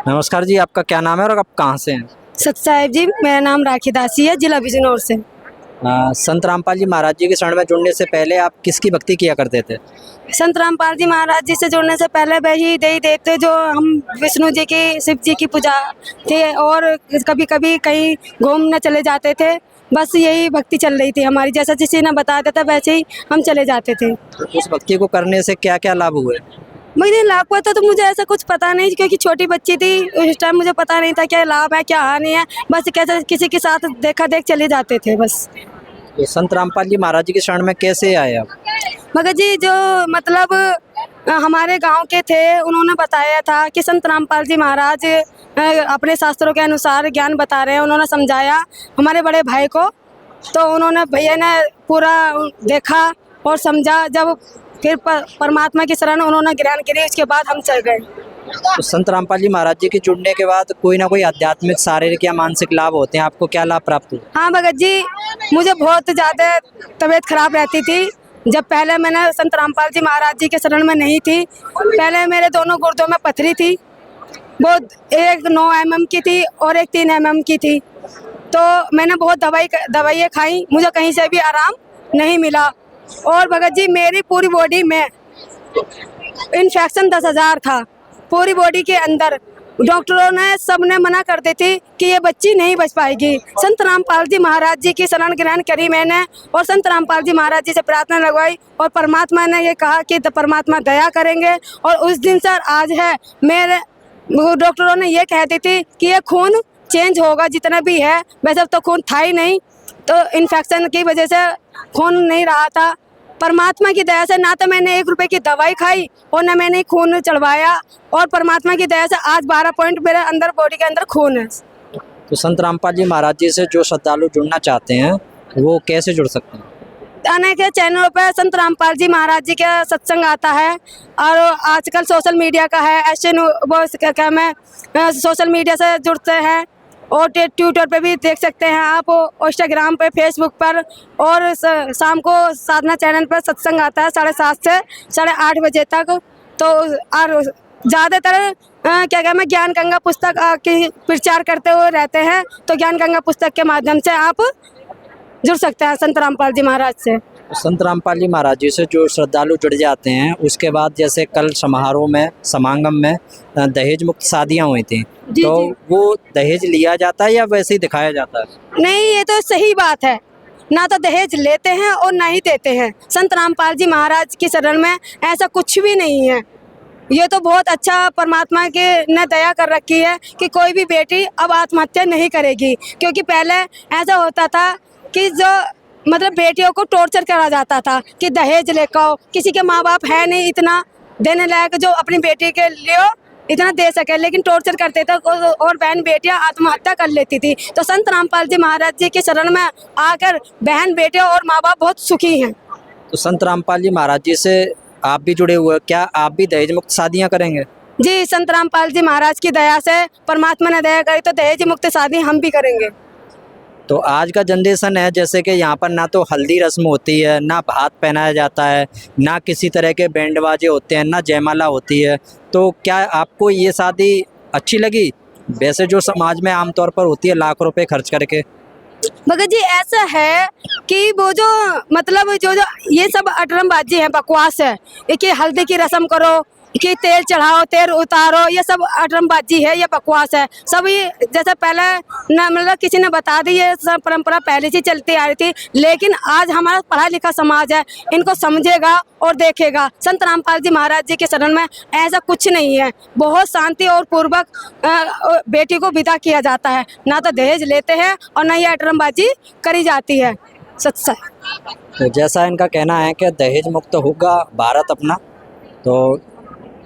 नमस्कार जी, आपका क्या नाम है और आप कहाँ से हैं? सत साहिब जी, मेरा नाम राखी दासी है, जिला बिजनौर से। संत रामपाल जी महाराज जी के शरण में जुड़ने से पहले आप किसकी भक्ति किया करते थे? संत रामपाल जी महाराज जी से जुड़ने से पहले वही देवी देवते जो हम विष्णु जी की, शिव जी की पूजा थे, और कभी कभी कहीं घूमने चले जाते थे। बस यही भक्ति चल रही थी हमारी, जैसा किसी ने बताया था वैसे ही हम चले जाते थे। तो उस भक्ति को करने से क्या क्या लाभ हुए? मुझे लाभ हुआ था तो मुझे ऐसा कुछ पता नहीं, क्योंकि छोटी बच्ची थी उस टाइम, मुझे पता नहीं था क्या लाभ है क्या हानि है। बस कैसे किसी के साथ देखा देख चले जाते थे बस। तो संत रामपाल जी महाराज जी के शरण में कैसे आए आप? मगर जी जो मतलब हमारे गांव के थे, उन्होंने बताया था कि संत रामपाल जी महाराज अपने शास्त्रों के अनुसार ज्ञान बता रहे हैं। उन्होंने समझाया हमारे बड़े भाई को, तो उन्होंने भैया ने पूरा देखा और समझा। जब फिर परमात्मा की शरण उन्होंने ग्रहण करी, उसके बाद हम चल गए। तो संत रामपाल जी महाराज जी के जुड़ने के बाद कोई ना कोई आध्यात्मिक, शारीरिक या मानसिक लाभ होते हैं, आपको क्या लाभ प्राप्त हुए? हाँ भगत जी, मुझे बहुत ज़्यादा तबीयत खराब रहती थी। जब पहले मैंने संत रामपाल जी महाराज जी के शरण में नहीं थी, पहले मेरे दोनों गुर्दों में पथरी थी। वो एक 9 mm की थी और एक 3 mm की थी। तो मैंने बहुत दवाइयाँ खाई, मुझे कहीं से भी आराम नहीं मिला। और भगत जी मेरी पूरी बॉडी में इन्फेक्शन 10,000 था, पूरी बॉडी के अंदर। डॉक्टरों ने सबने मना कर दी थी कि ये बच्ची नहीं बच पाएगी। संत रामपाल जी महाराज जी की शरण ग्रहण करी मैंने, और संत रामपाल जी महाराज जी से प्रार्थना लगवाई, और परमात्मा ने ये कहा कि परमात्मा दया करेंगे। और उस दिन से आज है, मेरे डॉक्टरों ने ये कह दी थी कि ये खून चेंज होगा जितना भी है, वैसे तो खून था ही नहीं, तो इन्फेक्शन की वजह से खून नहीं रहा था। परमात्मा की दया से ना तो मैंने 1 रुपए की दवाई खाई और ना मैंने खून चढ़वाया, और परमात्मा की दया से आज 12 पॉइंट मेरे अंदर बॉडी के अंदर खून है। तो संत रामपाल जी महाराज जी से जो श्रद्धालु जुड़ना चाहते हैं वो कैसे जुड़ सकते हैं? अनेक चैनलों पे संत रामपाल जी महाराज जी का सत्संग आता है, और आजकल सोशल मीडिया का है, ऐसे वो क्या मैं सोशल मीडिया से जुड़ते हैं, और ट्विटर पे भी देख सकते हैं आप, इंस्टाग्राम पे, फेसबुक पर। और शाम को साधना चैनल पर सत्संग आता है 7:30 से 8:30 बजे तक। तो और ज़्यादातर मैं ज्ञान गंगा पुस्तक की प्रचार करते हुए रहते हैं, तो ज्ञान गंगा पुस्तक के माध्यम से आप जुड़ सकते हैं संत रामपाल जी महाराज से। तो संत रामपाल जी महाराज जी से जो श्रद्धालु जुड़ जाते हैं, उसके बाद जैसे कल समारोह में, समागम में दहेज मुक्त शादियाँ हुई थी, तो वो दहेज लिया जाता है या वैसे ही दिखाया जाता है? नहीं, ये तो सही बात है, ना तो दहेज लेते हैं और ना ही देते हैं। संत रामपाल जी महाराज की शरण में ऐसा कुछ भी नहीं है। ये तो बहुत अच्छा परमात्मा के ने दया कर रखी है कि कोई भी बेटी अब आत्महत्या नहीं करेगी। क्योंकि पहले ऐसा होता था कि जो मतलब बेटियों को टॉर्चर करा जाता था कि दहेज लेकर आओ, किसी के माँ बाप है नहीं इतना देने लायक जो अपनी बेटी के लिए इतना दे सके, लेकिन टॉर्चर करते थे और बहन बेटियां आत्महत्या कर लेती थी। तो संत रामपाल जी महाराज जी के शरण में आकर बहन बेटियां और माँ बाप बहुत सुखी हैं। तो संत रामपाल जी महाराज जी से आप भी जुड़े हुए, क्या आप भी दहेज मुक्त शादियाँ करेंगे? जी, संत रामपाल जी महाराज की दया से, परमात्मा ने दया करी तो दहेज मुक्त शादी हम भी करेंगे। तो आज का जनरेशन है जैसे कि यहाँ पर ना तो हल्दी रस्म होती है, ना भात पहनाया जाता है, ना किसी तरह के बैंड बाजे होते हैं, ना जयमाला होती है, तो क्या आपको ये शादी अच्छी लगी वैसे जो समाज में आमतौर पर होती है लाख रुपए खर्च करके? भगत जी ऐसा है कि वो जो मतलब जो ये सब अटरमबाजी है, बकवास है, कि हल्दी की रस्म करो, कि तेल चढ़ाओ, तेल उतारो, ये सब अटरमबाजी है, ये बकवास है। सब ये जैसे पहले न मतलब किसी ने बता दी, ये सब परंपरा पहले से चलती आ रही थी, लेकिन आज हमारा पढ़ा लिखा समाज है, इनको समझेगा और देखेगा। संत रामपाल जी महाराज जी के शरण में ऐसा कुछ नहीं है, बहुत शांति और पूर्वक बेटी को विदा किया जाता है, ना तो दहेज लेते हैं और ना ही अटरमबाजी करी जाती है। सच तो जैसा इनका कहना है कि दहेज मुक्त होगा भारत अपना, तो